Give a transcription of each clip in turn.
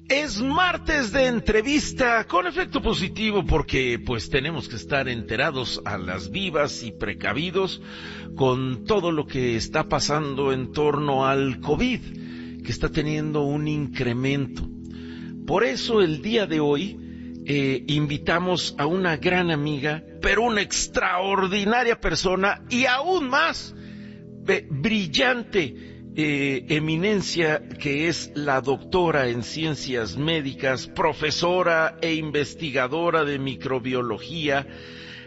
Es martes de entrevista con efecto positivo porque pues tenemos que estar enterados a las vivas y precavidos con todo lo que está pasando en torno al COVID, que está teniendo un incremento. Por eso el día de hoy invitamos a una gran amiga, pero una extraordinaria persona y aún más brillante eminencia, que es la doctora en ciencias médicas, profesora e investigadora de microbiología,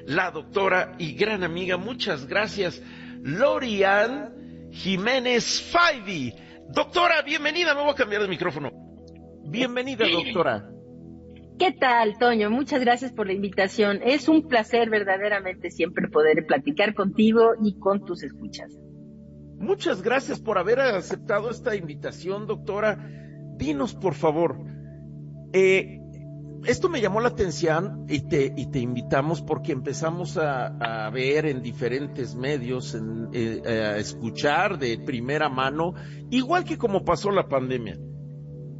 la doctora y gran amiga, muchas gracias, Lori-Ann Jiménez Faidy. Doctora, bienvenida, me voy a cambiar de micrófono. Bienvenida, doctora. ¿Qué tal, Toño? Muchas gracias por la invitación. Es un placer verdaderamente siempre poder platicar contigo y con tus escuchas. Muchas gracias por haber aceptado esta invitación, doctora. Dinos, por favor, esto me llamó la atención y te invitamos porque empezamos a ver en diferentes medios, a escuchar de primera mano, igual que como pasó la pandemia,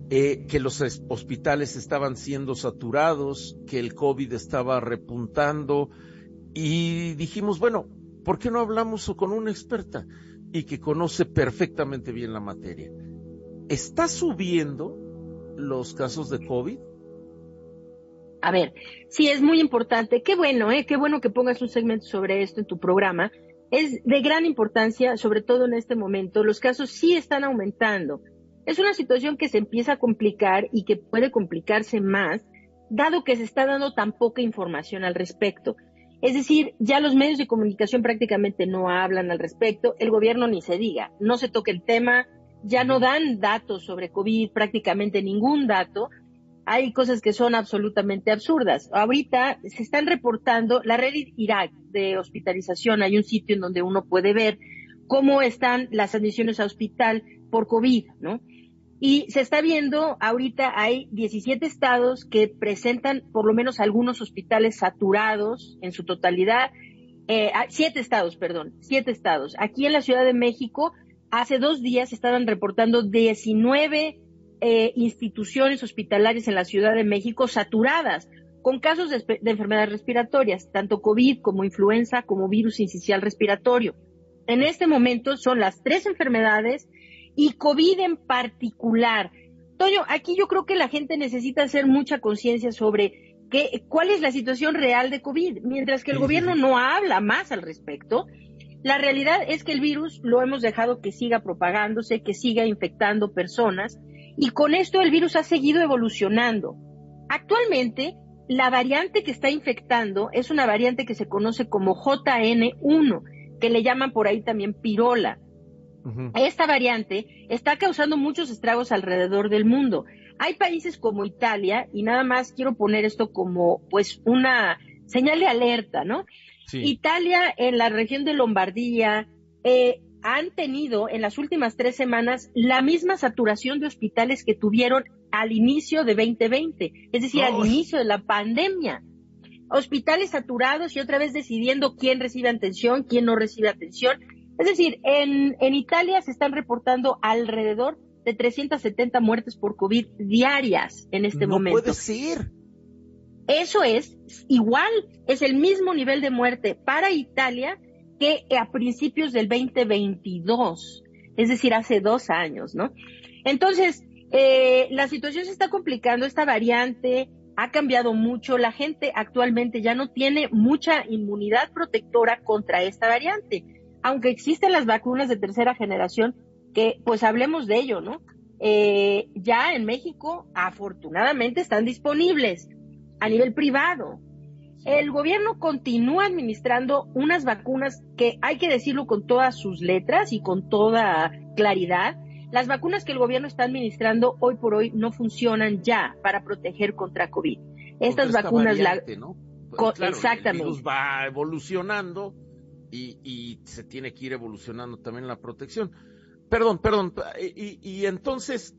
que los hospitales estaban siendo saturados, que el COVID estaba repuntando, y dijimos, bueno, ¿por qué no hablamos con una experta y que conoce perfectamente bien la materia? ¿Está subiendo los casos de COVID? A ver, sí, es muy importante. Qué bueno que pongas un segmento sobre esto en tu programa. Es de gran importancia, sobre todo en este momento. Los casos sí están aumentando. Es una situación que se empieza a complicar y que puede complicarse más, dado que se está dando tan poca información al respecto. Es decir, ya los medios de comunicación prácticamente no hablan al respecto, el gobierno ni se diga, no se toca el tema, ya no dan datos sobre COVID, prácticamente ningún dato. Hay cosas que son absolutamente absurdas. Ahorita se están reportando la red Irak de hospitalización, hay un sitio en donde uno puede ver cómo están las admisiones a hospital por COVID, ¿no? Y se está viendo, ahorita hay 17 estados que presentan por lo menos algunos hospitales saturados en su totalidad. 7 estados. Aquí en la Ciudad de México, hace 2 días estaban reportando 19 instituciones hospitalarias en la Ciudad de México saturadas, con casos de enfermedades respiratorias, tanto COVID como influenza, como virus sincicial respiratorio. En este momento son las 3 enfermedades y COVID en particular. Toño, aquí yo creo que la gente necesita hacer mucha conciencia sobre cuál es la situación real de COVID. Mientras que el gobierno no habla más al respecto, la realidad es que el virus lo hemos dejado que siga propagándose, que siga infectando personas, y con esto el virus ha seguido evolucionando. Actualmente, la variante que está infectando es una variante que se conoce como JN1, que le llaman por ahí también pirola. Esta variante está causando muchos estragos alrededor del mundo. Hay países como Italia, y nada más quiero poner esto como pues una señal de alerta, ¿no? Sí. Italia, en la región de Lombardía, han tenido en las últimas 3 semanas la misma saturación de hospitales que tuvieron al inicio de 2020, es decir, al inicio de la pandemia. Hospitales saturados y otra vez decidiendo quién recibe atención, quién no recibe atención. Es decir, en Italia se están reportando alrededor de 370 muertes por COVID diarias en este momento. No puede ser. Eso es igual, es el mismo nivel de muerte para Italia que a principios del 2022, es decir, hace 2 años, ¿no? Entonces, la situación se está complicando, esta variante ha cambiado mucho, la gente actualmente ya no tiene mucha inmunidad protectora contra esta variante. Aunque existen las vacunas de tercera generación, que pues hablemos de ello, ¿no? Ya en México, afortunadamente, están disponibles a nivel privado. El gobierno continúa administrando unas vacunas que, hay que decirlo con todas sus letras y con toda claridad, las vacunas que el gobierno está administrando hoy por hoy no funcionan ya para proteger contra COVID. Estas vacunas... variante, ¿no? Claro, exactamente. El virus va evolucionando y se tiene que ir evolucionando también la protección. Perdón. Y entonces,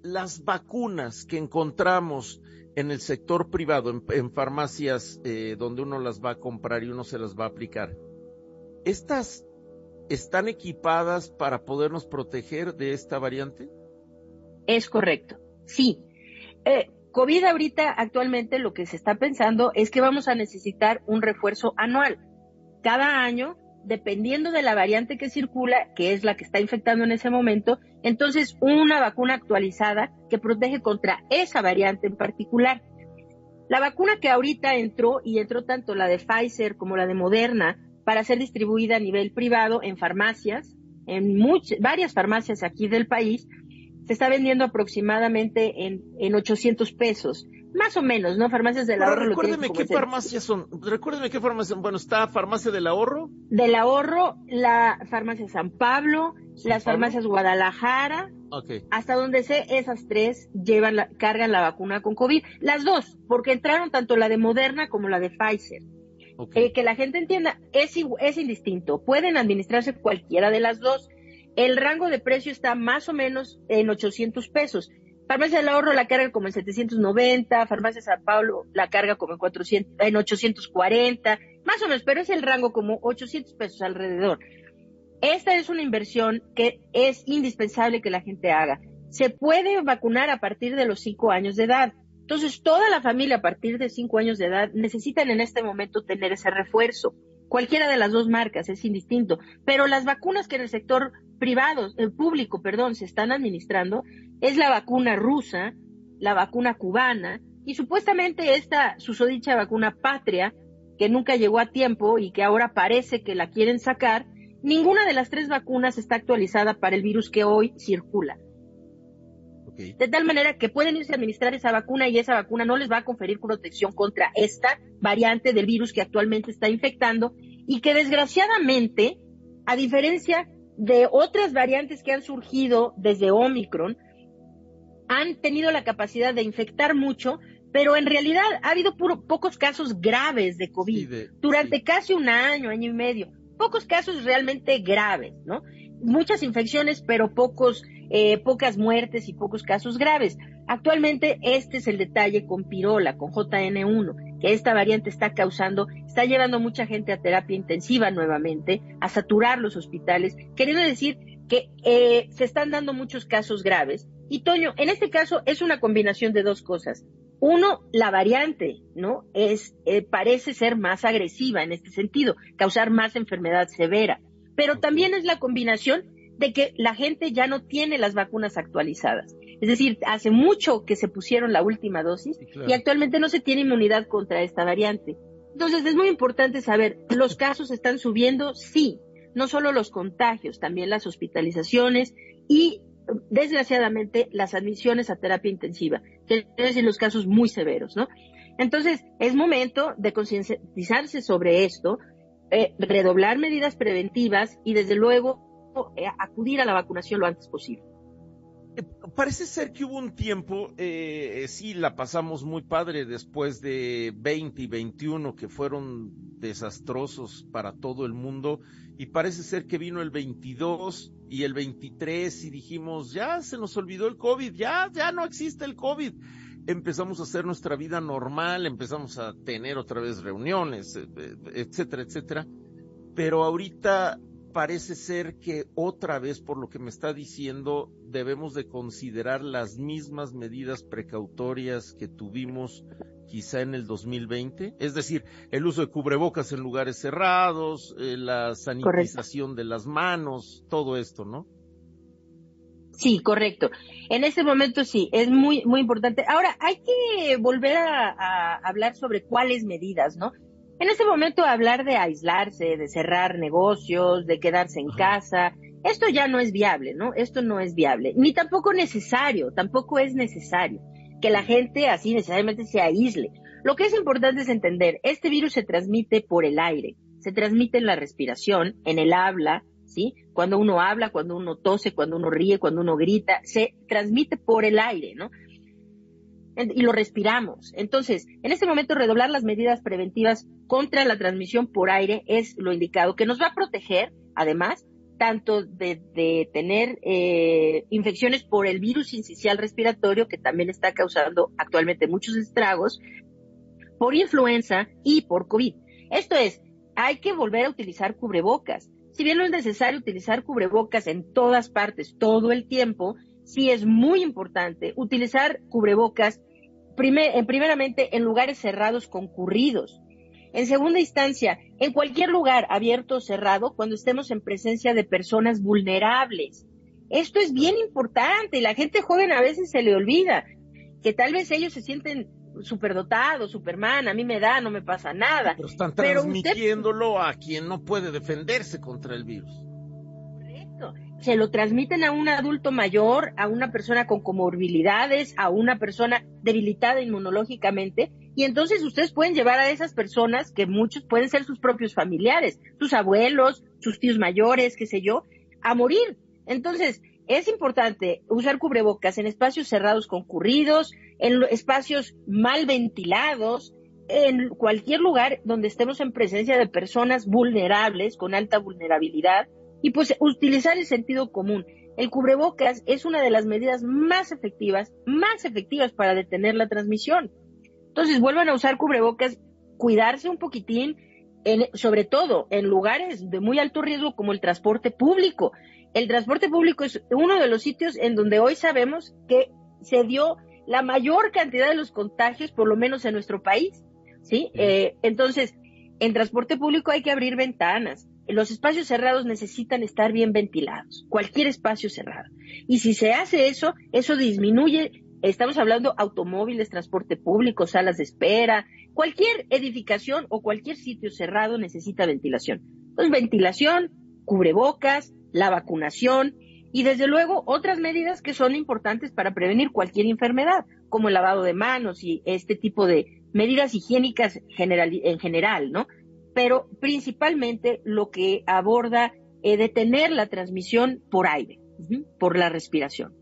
las vacunas que encontramos en el sector privado, en farmacias donde uno las va a comprar y uno se las va a aplicar, ¿estas están equipadas para podernos proteger de esta variante? Es correcto, sí. COVID ahorita actualmente lo que se está pensando es que vamos a necesitar un refuerzo anual. Cada año, dependiendo de la variante que circula, que es la que está infectando en ese momento, entonces una vacuna actualizada que protege contra esa variante en particular. La vacuna que ahorita entró, y entró tanto la de Pfizer como la de Moderna, para ser distribuida a nivel privado en farmacias, en varias farmacias aquí del país, se está vendiendo aproximadamente en 800 pesos, más o menos, ¿no? Farmacias del Pero ahorro. recuérdeme qué farmacias son. Recuérdeme qué farmacias. Bueno, está Farmacia del Ahorro. Del Ahorro, la farmacia San Pablo, las farmacias Guadalajara, okay. Hasta donde sé, esas tres cargan la vacuna con COVID. Las dos, porque entraron tanto la de Moderna como la de Pfizer. Okay. Que la gente entienda, es indistinto. Pueden administrarse cualquiera de las dos. El rango de precio está más o menos en 800 pesos. Farmacia del Ahorro la carga como en 790, Farmacia San Pablo la carga como en 840, más o menos, pero es el rango como 800 pesos alrededor. Esta es una inversión que es indispensable que la gente haga. Se puede vacunar a partir de los 5 años de edad. Entonces, toda la familia a partir de 5 años de edad necesitan en este momento tener ese refuerzo. Cualquiera de las dos marcas es indistinto, pero las vacunas que en el sector público, se están administrando es la vacuna rusa, la vacuna cubana y supuestamente esta susodicha vacuna patria que nunca llegó a tiempo y que ahora parece que la quieren sacar. Ninguna de las tres vacunas está actualizada para el virus que hoy circula. Okay. De tal manera que pueden irse a administrar esa vacuna y esa vacuna no les va a conferir protección contra esta variante del virus que actualmente está infectando y que desgraciadamente, a diferencia de otras variantes que han surgido desde Omicron, han tenido la capacidad de infectar mucho, pero en realidad ha habido pocos casos graves de COVID durante casi un año y medio. Pocos casos realmente graves, ¿no? Muchas infecciones, pero pocas muertes y pocos casos graves. Actualmente este es el detalle con Pirola, con JN1, que esta variante está llevando mucha gente a terapia intensiva nuevamente, a saturar los hospitales, queriendo decir que se están dando muchos casos graves. Y Toño, en este caso es una combinación de dos cosas. Uno, la variante, ¿no? Parece ser más agresiva en este sentido, causar más enfermedad severa. Pero también es la combinación de que la gente ya no tiene las vacunas actualizadas. Es decir, hace mucho que se pusieron la última dosis y actualmente no se tiene inmunidad contra esta variante. Entonces es muy importante saber, ¿los casos están subiendo? Sí, no solo los contagios, también las hospitalizaciones y desgraciadamente las admisiones a terapia intensiva, que es decir, los casos muy severos, ¿no? Entonces, es momento de concientizarse sobre esto, redoblar medidas preventivas y, desde luego, acudir a la vacunación lo antes posible. Parece ser que hubo un tiempo, sí, la pasamos muy padre después de 20 y 21 que fueron desastrosos para todo el mundo, y parece ser que vino el 22 y el 23 y dijimos, ya se nos olvidó el COVID, ya no existe el COVID. Empezamos a hacer nuestra vida normal, empezamos a tener otra vez reuniones, etcétera, etcétera, pero ahorita parece ser que otra vez, por lo que me está diciendo, debemos de considerar las mismas medidas precautorias que tuvimos quizá en el 2020, es decir, el uso de cubrebocas en lugares cerrados, la sanitización de las manos, todo esto, ¿no? Sí, correcto. En este momento sí, es muy, muy importante. Ahora, hay que volver a hablar sobre cuáles medidas, ¿no? En este momento hablar de aislarse, de cerrar negocios, de quedarse en casa, esto ya no es viable, ¿no? Esto no es viable, ni tampoco es necesario que la gente así necesariamente se aísle. Lo que es importante es entender, este virus se transmite por el aire, se transmite en la respiración, en el habla, ¿sí? Cuando uno habla, cuando uno tose, cuando uno ríe, cuando uno grita, se transmite por el aire, ¿no? Y lo respiramos. Entonces, en este momento, redoblar las medidas preventivas contra la transmisión por aire es lo indicado, que nos va a proteger, además, tanto de tener infecciones por el virus sincicial respiratorio, que también está causando actualmente muchos estragos, por influenza y por COVID. Esto es, hay que volver a utilizar cubrebocas. Si bien no es necesario utilizar cubrebocas en todas partes todo el tiempo, sí es muy importante utilizar cubrebocas primeramente en lugares cerrados concurridos. En segunda instancia, en cualquier lugar abierto o cerrado, cuando estemos en presencia de personas vulnerables. Esto es bien importante y la gente joven a veces se le olvida que tal vez ellos se sienten superdotados, Superman, a mí me da, no me pasa nada. Pero están transmitiéndolo a quien no puede defenderse contra el virus. Correcto. Se lo transmiten a un adulto mayor, a una persona con comorbilidades, a una persona debilitada inmunológicamente, y entonces ustedes pueden llevar a esas personas, que muchos pueden ser sus propios familiares, sus abuelos, sus tíos mayores, qué sé yo, a morir. Entonces, es importante usar cubrebocas en espacios cerrados concurridos, en espacios mal ventilados, en cualquier lugar donde estemos en presencia de personas vulnerables, con alta vulnerabilidad, y pues utilizar el sentido común. El cubrebocas es una de las medidas más efectivas para detener la transmisión. Entonces, vuelvan a usar cubrebocas, cuidarse un poquitín, sobre todo en lugares de muy alto riesgo como el transporte público. El transporte público es uno de los sitios en donde hoy sabemos que se dio la mayor cantidad de los contagios, por lo menos en nuestro país, ¿sí? Entonces, en transporte público hay que abrir ventanas. Los espacios cerrados necesitan estar bien ventilados, cualquier espacio cerrado. Y si se hace eso, eso disminuye, estamos hablando automóviles, transporte público, salas de espera, cualquier edificación o cualquier sitio cerrado necesita ventilación. Entonces, ventilación, cubrebocas, la vacunación y desde luego otras medidas que son importantes para prevenir cualquier enfermedad, como el lavado de manos y este tipo de medidas higiénicas en general, ¿no? Pero principalmente lo que aborda detener la transmisión por aire, por la respiración.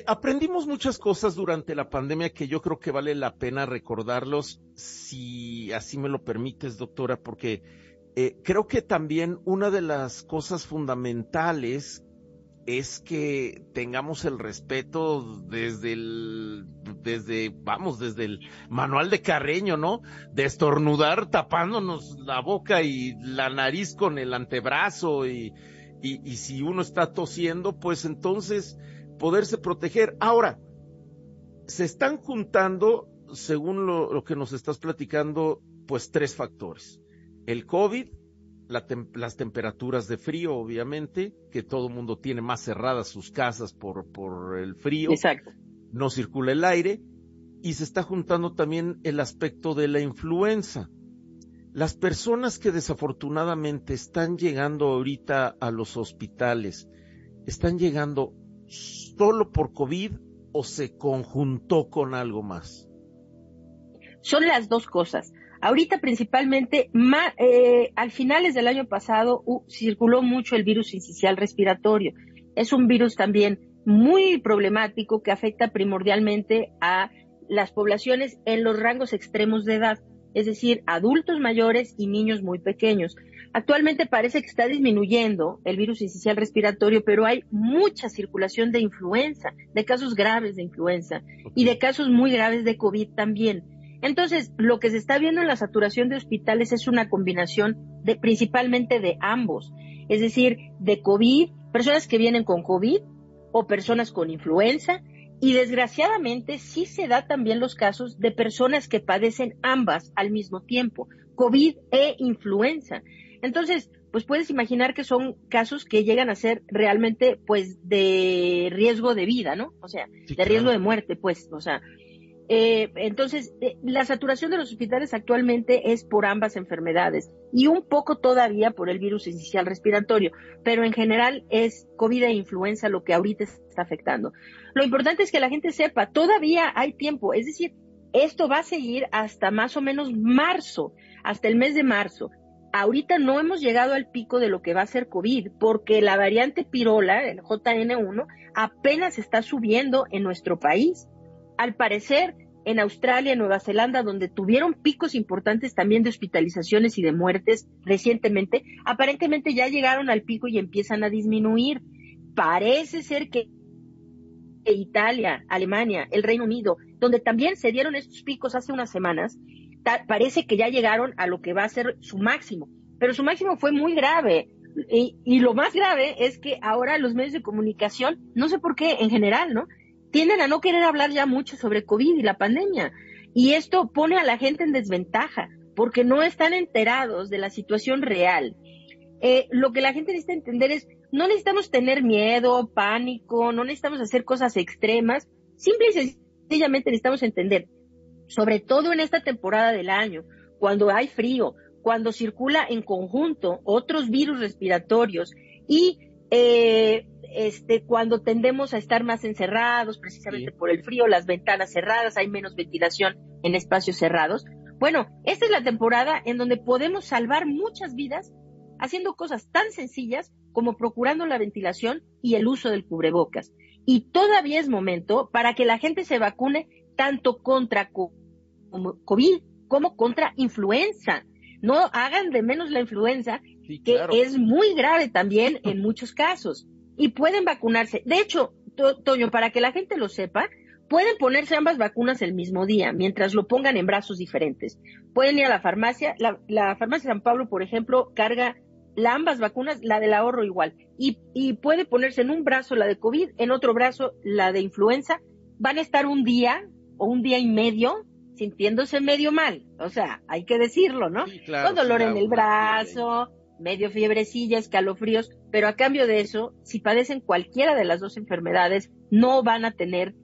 Aprendimos muchas cosas durante la pandemia que yo creo que vale la pena recordarlos, si así me lo permites, doctora, porque creo que también una de las cosas fundamentales es que tengamos el respeto desde el manual de Carreño, ¿no? De estornudar tapándonos la boca y la nariz con el antebrazo y si uno está tosiendo, pues entonces poderse proteger. Ahora, se están juntando, según lo que nos estás platicando, pues 3 factores. El COVID, las temperaturas de frío, obviamente, que todo el mundo tiene más cerradas sus casas por el frío. Exacto. No circula el aire, y se está juntando también el aspecto de la influenza. Las personas que desafortunadamente están llegando ahorita a los hospitales, ¿están llegando solo por COVID o se conjuntó con algo más? Son las dos cosas. Ahorita principalmente, al finales del año pasado circuló mucho el virus sincicial respiratorio. Es un virus también muy problemático que afecta primordialmente a las poblaciones en los rangos extremos de edad, es decir, adultos mayores y niños muy pequeños. Actualmente parece que está disminuyendo el virus sincicial respiratorio, pero hay mucha circulación de influenza, de casos graves de influenza y de casos muy graves de COVID también. Entonces, lo que se está viendo en la saturación de hospitales es una combinación principalmente de ambos, es decir, de COVID, personas que vienen con COVID o personas con influenza, y desgraciadamente sí se da también los casos de personas que padecen ambas al mismo tiempo, COVID e influenza. Entonces, pues puedes imaginar que son casos que llegan a ser realmente, pues, de riesgo de vida, ¿no? O sea, sí, de riesgo de muerte, pues, o sea. Entonces, la saturación de los hospitales actualmente es por ambas enfermedades y un poco todavía por el virus sincicial respiratorio, pero en general es COVID e influenza lo que ahorita está afectando. Lo importante es que la gente sepa, todavía hay tiempo, es decir, esto va a seguir hasta más o menos marzo, hasta el mes de marzo. Ahorita no hemos llegado al pico de lo que va a ser COVID, porque la variante pirola, el JN1, apenas está subiendo en nuestro país. Al parecer, en Australia, Nueva Zelanda, donde tuvieron picos importantes también de hospitalizaciones y de muertes recientemente, aparentemente ya llegaron al pico y empiezan a disminuir. Parece ser que Italia, Alemania, el Reino Unido, donde también se dieron estos picos hace unas semanas, parece que ya llegaron a lo que va a ser su máximo, pero su máximo fue muy grave. Y lo más grave es que ahora los medios de comunicación, no sé por qué, en general, ¿no? Tienden a no querer hablar ya mucho sobre COVID y la pandemia. Y esto pone a la gente en desventaja, porque no están enterados de la situación real. Lo que la gente necesita entender es, no necesitamos tener miedo, pánico, no necesitamos hacer cosas extremas, simple y sencillamente necesitamos entender, sobre todo en esta temporada del año, cuando hay frío, cuando circula en conjunto otros virus respiratorios y cuando tendemos a estar más encerrados precisamente por el frío, las ventanas cerradas, hay menos ventilación en espacios cerrados. Bueno, esta es la temporada en donde podemos salvar muchas vidas haciendo cosas tan sencillas como procurando la ventilación y el uso del cubrebocas. Y todavía es momento para que la gente se vacune tanto contra COVID como contra influenza. No hagan de menos la influenza, sí, claro, que es muy grave también en muchos casos. Y pueden vacunarse. De hecho, Toño, para que la gente lo sepa, pueden ponerse ambas vacunas el mismo día, mientras lo pongan en brazos diferentes. Pueden ir a la farmacia. La farmacia San Pablo, por ejemplo, carga ambas vacunas, la del ahorro igual. Y puede ponerse en un brazo la de COVID, en otro brazo la de influenza. Van a estar un día o un día y medio sintiéndose medio mal, o sea, hay que decirlo, ¿no? Sí, claro, con dolor en el brazo, medio fiebrecilla, escalofríos, pero a cambio de eso, si padecen cualquiera de las dos enfermedades, no van a tener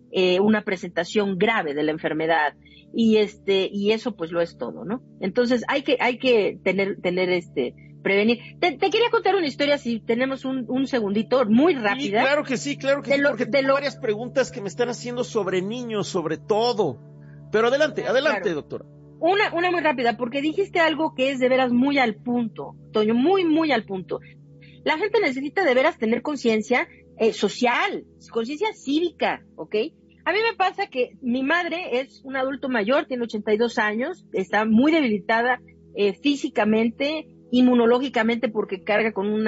una presentación grave de la enfermedad, y eso pues lo es todo, ¿no? Entonces hay que tener prevenir. Te quería contar una historia, si tenemos un segundito, muy rápida. Sí, claro que sí, porque tengo varias preguntas que me están haciendo sobre niños, sobre todo. Pero adelante, claro, doctora. Una muy rápida, porque dijiste algo que es de veras muy al punto, Toño, muy, muy al punto. La gente necesita de veras tener conciencia social, conciencia cívica, ¿ok? A mí me pasa que mi madre es un adulto mayor, tiene 82 años, está muy debilitada físicamente, inmunológicamente, porque carga con un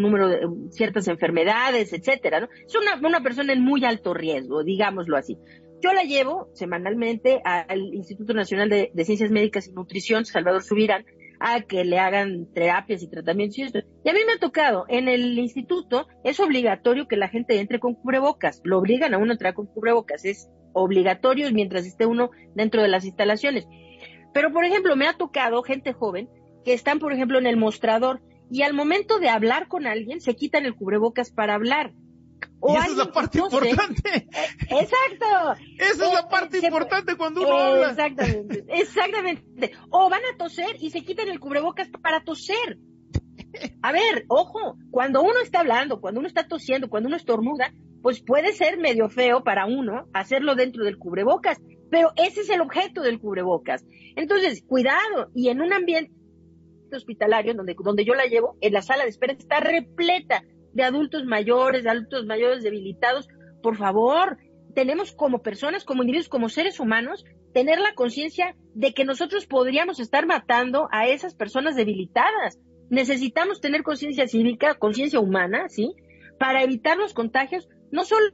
número de ciertas enfermedades, etcétera, ¿no? Es una persona en muy alto riesgo, digámoslo así. Yo la llevo semanalmente al Instituto Nacional de Ciencias Médicas y Nutrición, Salvador Subirán, a que le hagan terapias y tratamientos y esto. Y a mí me ha tocado, en el instituto es obligatorio que la gente entre con cubrebocas, lo obligan a uno a entrar con cubrebocas, es obligatorio mientras esté uno dentro de las instalaciones. Pero, por ejemplo, me ha tocado gente joven que están, por ejemplo, en el mostrador y al momento de hablar con alguien se quitan el cubrebocas para hablar. Y esa es la parte importante. Exacto. Esa es la parte importante cuando uno habla. Exactamente. O van a toser y se quitan el cubrebocas para toser. A ver, ojo, cuando uno está hablando, cuando uno está tosiendo, cuando uno estornuda, pues puede ser medio feo para uno hacerlo dentro del cubrebocas, pero ese es el objeto del cubrebocas. Entonces, cuidado, y en un ambiente hospitalario donde yo la llevo, en la sala de espera está repleta de adultos mayores debilitados. Por favor, tenemos como personas, como individuos, como seres humanos, tener la conciencia de que nosotros podríamos estar matando a esas personas debilitadas. Necesitamos tener conciencia cívica, conciencia humana, ¿sí? Para evitar los contagios, no solo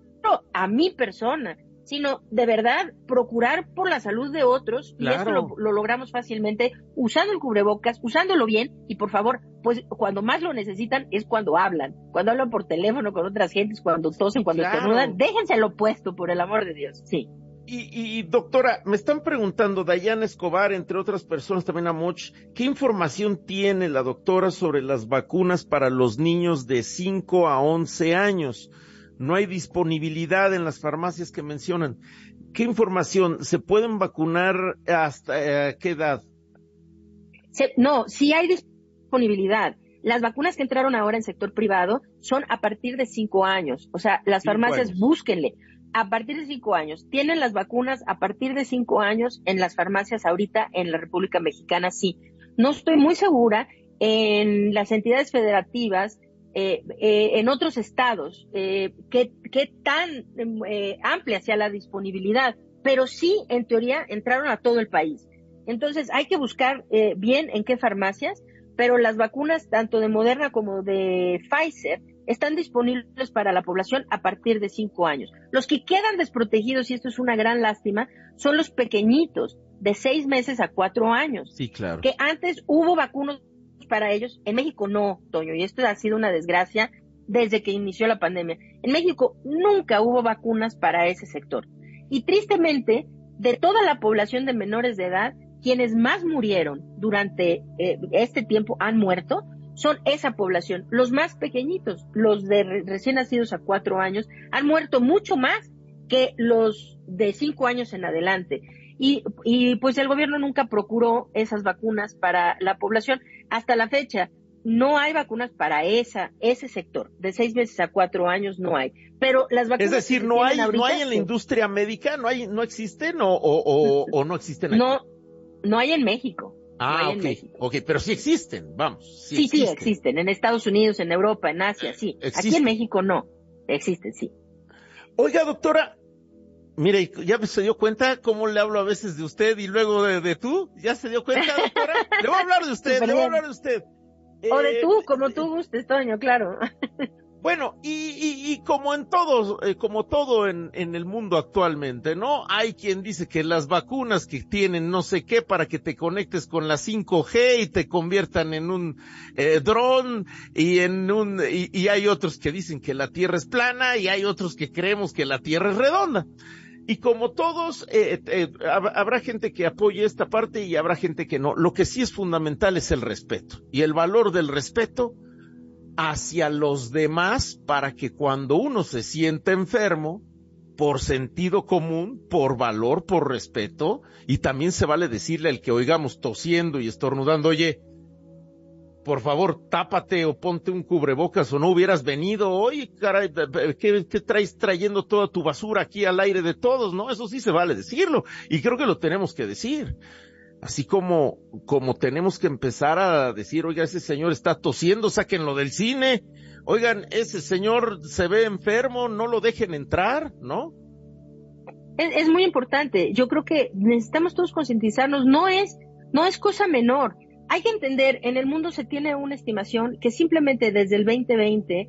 a mi persona, sino de verdad procurar por la salud de otros, claro. Y esto lo logramos fácilmente usando el cubrebocas, usándolo bien, y por favor, pues cuando más lo necesitan es cuando hablan por teléfono con otras gentes, cuando tosen, cuando estornudan, déjenselo puesto, por el amor de Dios, sí. Y doctora, me están preguntando, Dayana Escobar, entre otras personas, también Amoch, ¿qué información tiene la doctora sobre las vacunas para los niños de 5 a 11 años? No hay disponibilidad en las farmacias que mencionan. ¿Qué información? ¿Se pueden vacunar hasta qué edad? No, sí hay disponibilidad. Las vacunas que entraron ahora en sector privado son a partir de 5 años. O sea, las farmacias, búsquenle. A partir de 5 años. Tienen las vacunas a partir de 5 años en las farmacias ahorita en la República Mexicana, sí. No estoy muy segura en las entidades federativas, en otros estados, qué tan amplia sea la disponibilidad, pero sí, en teoría, entraron a todo el país. Entonces, hay que buscar bien en qué farmacias, pero las vacunas, tanto de Moderna como de Pfizer, están disponibles para la población a partir de 5 años. Los que quedan desprotegidos, y esto es una gran lástima, son los pequeñitos, de 6 meses a 4 años. Sí, claro. Que antes hubo vacunas para ellos. En México no, Toño, y esto ha sido una desgracia desde que inició la pandemia. En México nunca hubo vacunas para ese sector. Y tristemente, de toda la población de menores de edad, quienes más murieron durante este tiempo han muerto, son esa población. Los más pequeñitos, los de recién nacidos a 4 años, han muerto mucho más que los de 5 años en adelante. Y pues el gobierno nunca procuró esas vacunas para la población. Hasta la fecha, no hay vacunas para ese sector. De 6 meses a 4 años no hay. Pero las vacunas. Es decir, no hay en la industria médica, no existen o no existen aquí. No hay en México. Ok, pero sí existen, vamos. Sí existen. En Estados Unidos, en Europa, en Asia, sí. Existen. Aquí en México no. Existen, sí. Oiga, doctora, mire, ¿ya se dio cuenta cómo le hablo a veces de usted y luego de tú? ¿Ya se dio cuenta, doctora? Le voy a hablar de usted, O de tú, como tú gustes, Toño, claro. Bueno, y como en todos, como todo en el mundo actualmente, ¿no? Hay quien dice que las vacunas que tienen no sé qué para que te conectes con la 5G y te conviertan en un dron y hay otros que dicen que la Tierra es plana y hay otros que creemos que la Tierra es redonda. Y como todos, habrá gente que apoye esta parte y habrá gente que no. Lo que sí es fundamental es el respeto y el valor del respeto hacia los demás para que cuando uno se sienta enfermo, por sentido común, por valor, por respeto, y también se vale decirle al que oigamos tosiendo y estornudando, oye, por favor, tápate o ponte un cubrebocas o no hubieras venido hoy, caray, ¿qué traes trayendo toda tu basura aquí al aire de todos? ¿No? Eso sí se vale decirlo, y creo que lo tenemos que decir. Así como tenemos que empezar a decir, oiga, ese señor está tosiendo, sáquenlo del cine, oigan, ese señor se ve enfermo, no lo dejen entrar, ¿no? Es muy importante. Yo creo que necesitamos todos concientizarnos. No es cosa menor. Hay que entender, en el mundo se tiene una estimación que simplemente desde el 2020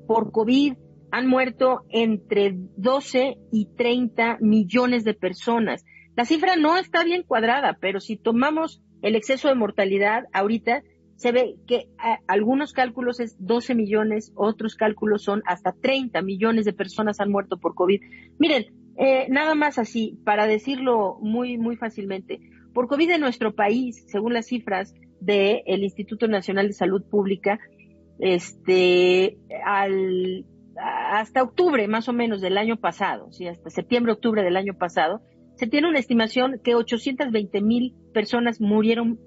por COVID han muerto entre 12 y 30 millones de personas. La cifra no está bien cuadrada, pero si tomamos el exceso de mortalidad, ahorita se ve que algunos cálculos es 12 millones, otros cálculos son hasta 30 millones de personas han muerto por COVID. Miren, nada más así, para decirlo muy, muy fácilmente, por COVID en nuestro país, según las cifras del Instituto Nacional de Salud Pública, hasta octubre más o menos del año pasado, ¿sí? Hasta septiembre-octubre del año pasado, se tiene una estimación que 820,000 personas murieron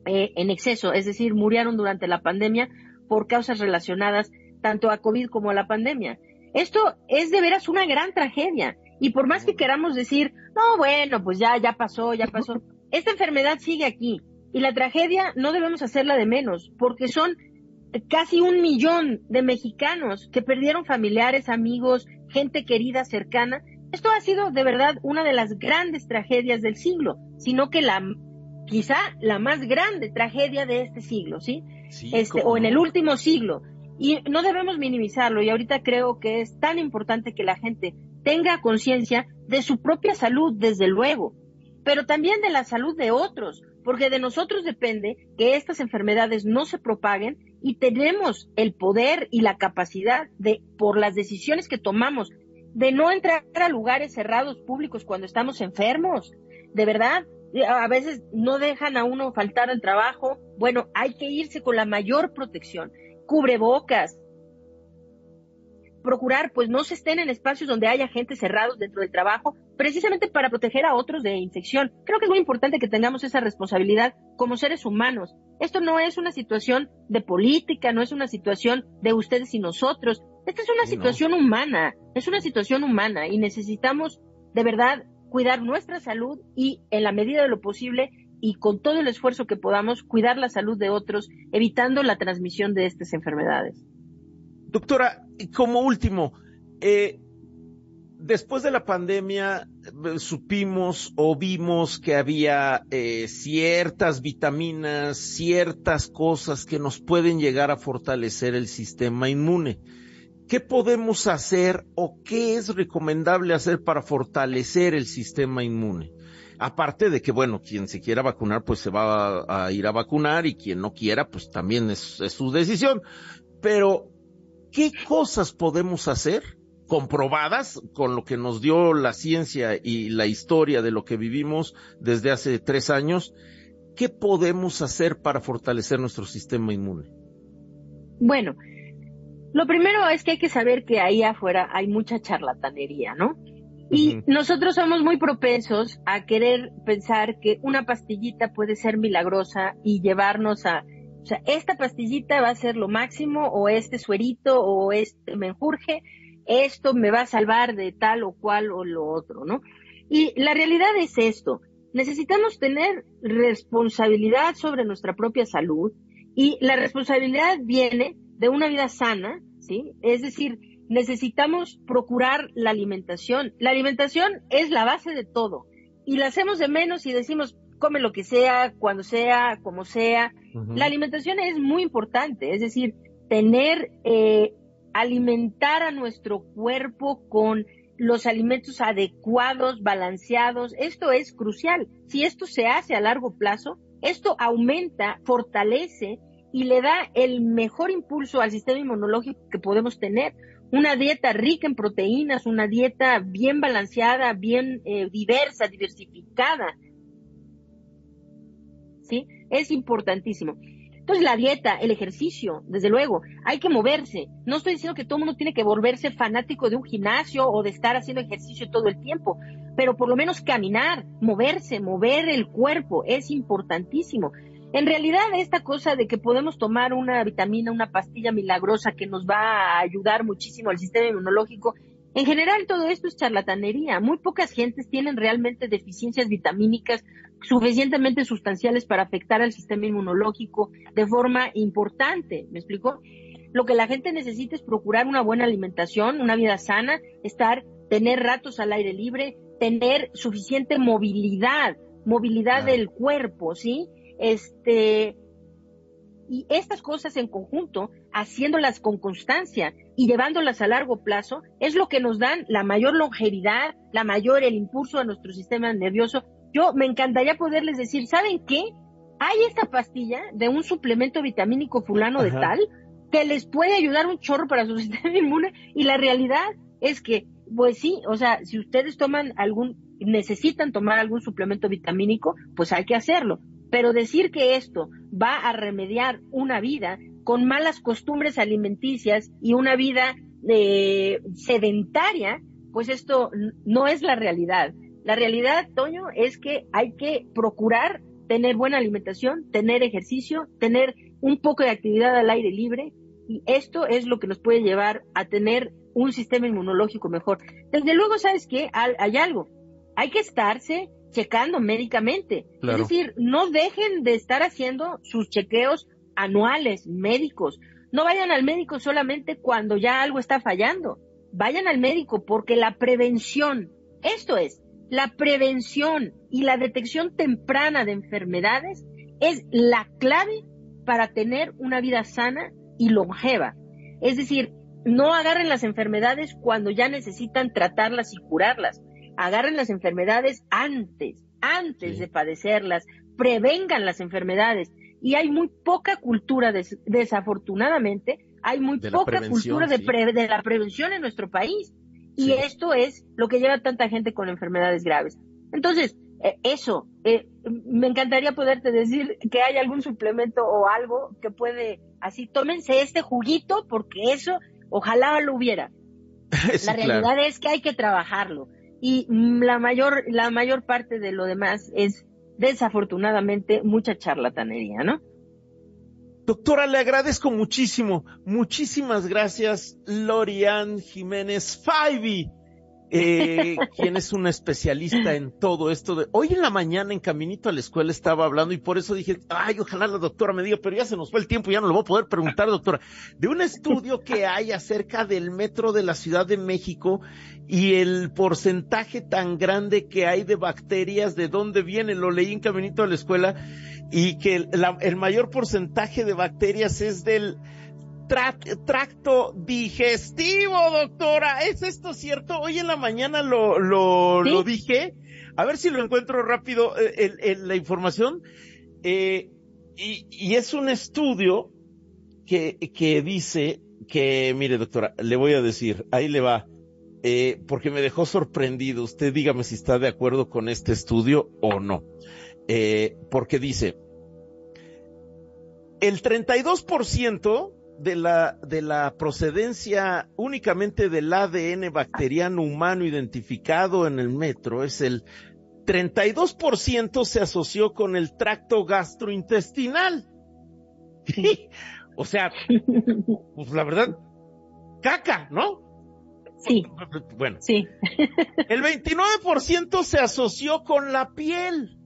en exceso, es decir, murieron durante la pandemia por causas relacionadas tanto a COVID como a la pandemia. Esto es de veras una gran tragedia, y por más que queramos decir, no, bueno, pues ya pasó, esta enfermedad sigue aquí, y la tragedia no debemos hacerla de menos, porque son casi 1 millón de mexicanos que perdieron familiares, amigos, gente querida, cercana. Esto ha sido de verdad una de las grandes tragedias del siglo, sino que quizá la más grande tragedia de este siglo, ¿sí? O en el último siglo. Y no debemos minimizarlo, y ahorita creo que es tan importante que la gente tenga conciencia de su propia salud, desde luego, pero también de la salud de otros, porque de nosotros depende que estas enfermedades no se propaguen, y tenemos el poder y la capacidad por las decisiones que tomamos, de no entrar a lugares cerrados públicos cuando estamos enfermos. De verdad, a veces no dejan a uno faltar al trabajo. Bueno, hay que irse con la mayor protección, cubrebocas, procurar pues no se estén en espacios donde haya gente cerrados dentro del trabajo, precisamente para proteger a otros de infección. Creo que es muy importante que tengamos esa responsabilidad como seres humanos. Esto no es una situación de política, no es una situación de ustedes y nosotros. Esta es una situación humana, y necesitamos de verdad cuidar nuestra salud y, en la medida de lo posible y con todo el esfuerzo que podamos, cuidar la salud de otros, evitando la transmisión de estas enfermedades. Doctora, como último, después de la pandemia supimos o vimos que había ciertas vitaminas, ciertas cosas que nos pueden llegar a fortalecer el sistema inmune. ¿Qué podemos hacer o qué es recomendable hacer para fortalecer el sistema inmune? Aparte de que, bueno, quien se quiera vacunar, pues se va a ir a vacunar, y quien no quiera, pues también es su decisión. Pero, ¿qué cosas podemos hacer comprobadas con lo que nos dio la ciencia y la historia de lo que vivimos desde hace 3 años? ¿Qué podemos hacer para fortalecer nuestro sistema inmune? Bueno, lo primero es que hay que saber que ahí afuera hay mucha charlatanería, ¿no? Y nosotros somos muy propensos a querer pensar que una pastillita puede ser milagrosa y llevarnos a, o sea, esta pastillita va a ser lo máximo, o este suerito, o este menjurje, esto me va a salvar de tal o cual o lo otro, ¿no? Y la realidad es esto: necesitamos tener responsabilidad sobre nuestra propia salud, y la responsabilidad viene de una vida sana, ¿sí? Es decir, necesitamos procurar la alimentación. La alimentación es la base de todo, y la hacemos de menos y decimos, come lo que sea, cuando sea, como sea. La alimentación es muy importante, es decir, alimentar a nuestro cuerpo con los alimentos adecuados, balanceados. Esto es crucial. Si esto se hace a largo plazo, esto aumenta, fortalece y le da el mejor impulso al sistema inmunológico que podemos tener. Una dieta rica en proteínas, una dieta bien balanceada, bien diversificada, ¿sí? Es importantísimo. Entonces, la dieta, el ejercicio, desde luego, hay que moverse. No estoy diciendo que todo el mundo tiene que volverse fanático de un gimnasio o de estar haciendo ejercicio todo el tiempo, pero por lo menos caminar, moverse, mover el cuerpo es importantísimo. En realidad, esta cosa de que podemos tomar una vitamina, una pastilla milagrosa que nos va a ayudar muchísimo al sistema inmunológico, en general todo esto es charlatanería. Muy pocas gentes tienen realmente deficiencias vitamínicas suficientemente sustanciales para afectar al sistema inmunológico de forma importante. ¿Me explico? Lo que la gente necesita es procurar una buena alimentación, una vida sana, tener ratos al aire libre, tener suficiente movilidad del cuerpo, ¿sí? Y estas cosas en conjunto, haciéndolas con constancia y llevándolas a largo plazo, es lo que nos dan la mayor longevidad, el impulso a nuestro sistema nervioso. Yo me encantaría poderles decir, ¿saben qué? Hay esta pastilla de un suplemento vitamínico fulano de tal que les puede ayudar un chorro para su sistema inmune, y la realidad es que, pues sí, o sea, si ustedes necesitan tomar algún suplemento vitamínico, pues hay que hacerlo. Pero decir que esto va a remediar una vida con malas costumbres alimenticias y una vida sedentaria, pues esto no es la realidad. La realidad, Toño, es que hay que procurar tener buena alimentación, tener ejercicio, tener un poco de actividad al aire libre, y esto es lo que nos puede llevar a tener un sistema inmunológico mejor. Desde luego, ¿sabes qué? Hay algo. Hay que estarse checando médicamente. Claro. Es decir, no dejen de estar haciendo sus chequeos anuales, médicos. No vayan al médico solamente cuando ya algo está fallando. Vayan al médico porque la prevención y la detección temprana de enfermedades es la clave para tener una vida sana y longeva. Es decir, no agarren las enfermedades cuando ya necesitan tratarlas y curarlas. Agarren las enfermedades antes de padecerlas, prevengan las enfermedades. Y hay muy poca cultura, desafortunadamente, hay muy poca cultura de la prevención en nuestro país. Y esto es lo que lleva a tanta gente con enfermedades graves. Entonces, me encantaría poderte decir que hay algún suplemento o algo que puede, así, tómense este juguito, porque eso, ojalá lo hubiera. La realidad es que hay que trabajarlo. Y la mayor parte de lo demás es, desafortunadamente, mucha charlatanería, ¿no? Doctora, le agradezco muchísimo. Muchísimas gracias, Lori-Ann Jiménez Faibi, quien es una especialista en todo esto. Hoy en la mañana, en caminito a la escuela, estaba hablando, y por eso dije, ojalá la doctora me diga, pero ya se nos fue el tiempo, ya no lo voy a poder preguntar, doctora, de un estudio que hay acerca del metro de la Ciudad de México y el porcentaje tan grande que hay de bacterias, de dónde vienen. Lo leí en caminito a la escuela, y que el mayor porcentaje de bacterias es del tracto digestivo, doctora. ¿Es esto cierto? Hoy en la mañana lo dije. A ver si lo encuentro rápido, la información. Y es un estudio que dice que, mire, doctora, le voy a decir, ahí le va, porque me dejó sorprendido. Usted dígame si está de acuerdo con este estudio o no. Porque dice, el 32% de la procedencia únicamente del ADN bacteriano humano identificado en el metro es el 32% se asoció con el tracto gastrointestinal. O sea, pues la verdad, caca, ¿no? Sí. Bueno. Sí. El 29% se asoció con la piel.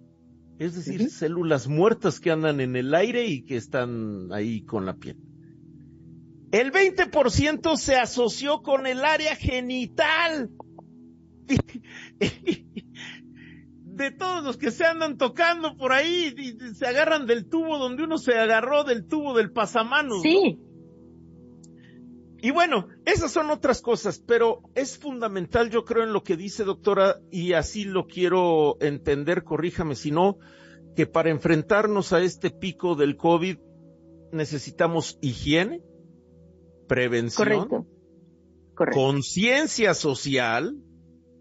Es decir, células muertas que andan en el aire y que están ahí con la piel. El 20% se asoció con el área genital. De todos los que se andan tocando por ahí, y se agarran del tubo donde uno se agarró del tubo del pasamanos. Sí. ¿No? Y bueno, esas son otras cosas, pero es fundamental, yo creo, en lo que dice, doctora, y así lo quiero entender, corríjame si no, que para enfrentarnos a este pico del COVID necesitamos higiene, prevención, Correcto. conciencia social,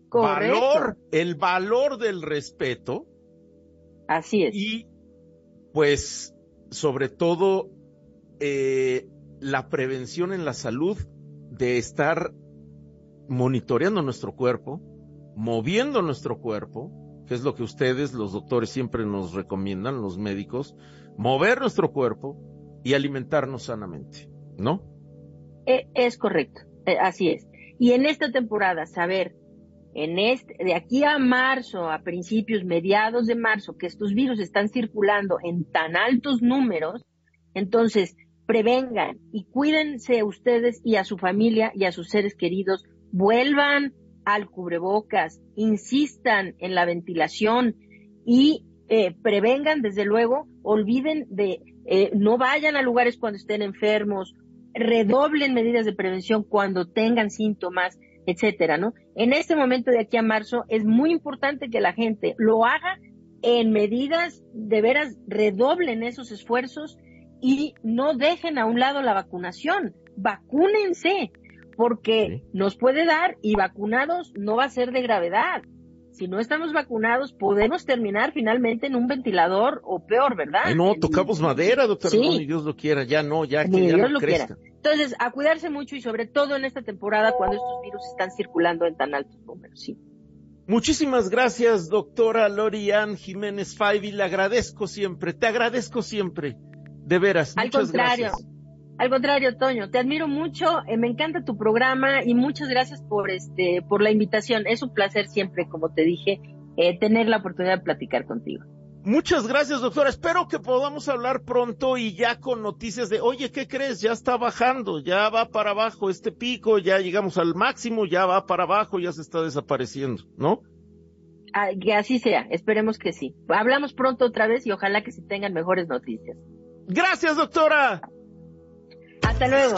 Correcto. el valor del respeto. Así es. Y, pues, sobre todo, la prevención en la salud de estar monitoreando nuestro cuerpo, moviendo nuestro cuerpo, que es lo que ustedes, los doctores, siempre nos recomiendan, los médicos, mover nuestro cuerpo y alimentarnos sanamente, ¿no? Es correcto, así es. Y en esta temporada, saber, de aquí a marzo, a principios, mediados de marzo, que estos virus están circulando en tan altos números, entonces prevengan y cuídense ustedes y a su familia y a sus seres queridos, vuelvan al cubrebocas, insistan en la ventilación y prevengan, desde luego, olviden de, no vayan a lugares cuando estén enfermos, redoblen medidas de prevención cuando tengan síntomas, etcétera, ¿no? En este momento de aquí a marzo es muy importante que la gente lo haga en medidas, de veras, redoblen esos esfuerzos y no dejen a un lado la vacunación. Vacúnense, porque nos puede dar, y vacunados no va a ser de gravedad. Si no estamos vacunados, podemos terminar finalmente en un ventilador o peor, ¿verdad? Ay, no, tocamos madera, doctor. Sí. No, ni Dios lo quiera, ya no, ya Ni que ya Dios no lo crezca. quiera. Entonces, a cuidarse mucho y sobre todo en esta temporada cuando estos virus están circulando en tan altos números, sí. Muchísimas gracias, doctora Lori-Ann Jiménez Faibi, le agradezco siempre, te agradezco siempre, de veras, muchas gracias. Al contrario, Toño, te admiro mucho, me encanta tu programa y muchas gracias por la invitación. Es un placer siempre, como te dije, tener la oportunidad de platicar contigo. Muchas gracias, doctora. Espero que podamos hablar pronto y ya con noticias de, oye, ¿qué crees? Ya está bajando, ya va para abajo este pico, ya llegamos al máximo, ya va para abajo, ya se está desapareciendo, ¿no? Que así sea, esperemos que sí. Hablamos pronto otra vez y ojalá que se tengan mejores noticias. Gracias, doctora. Hasta luego.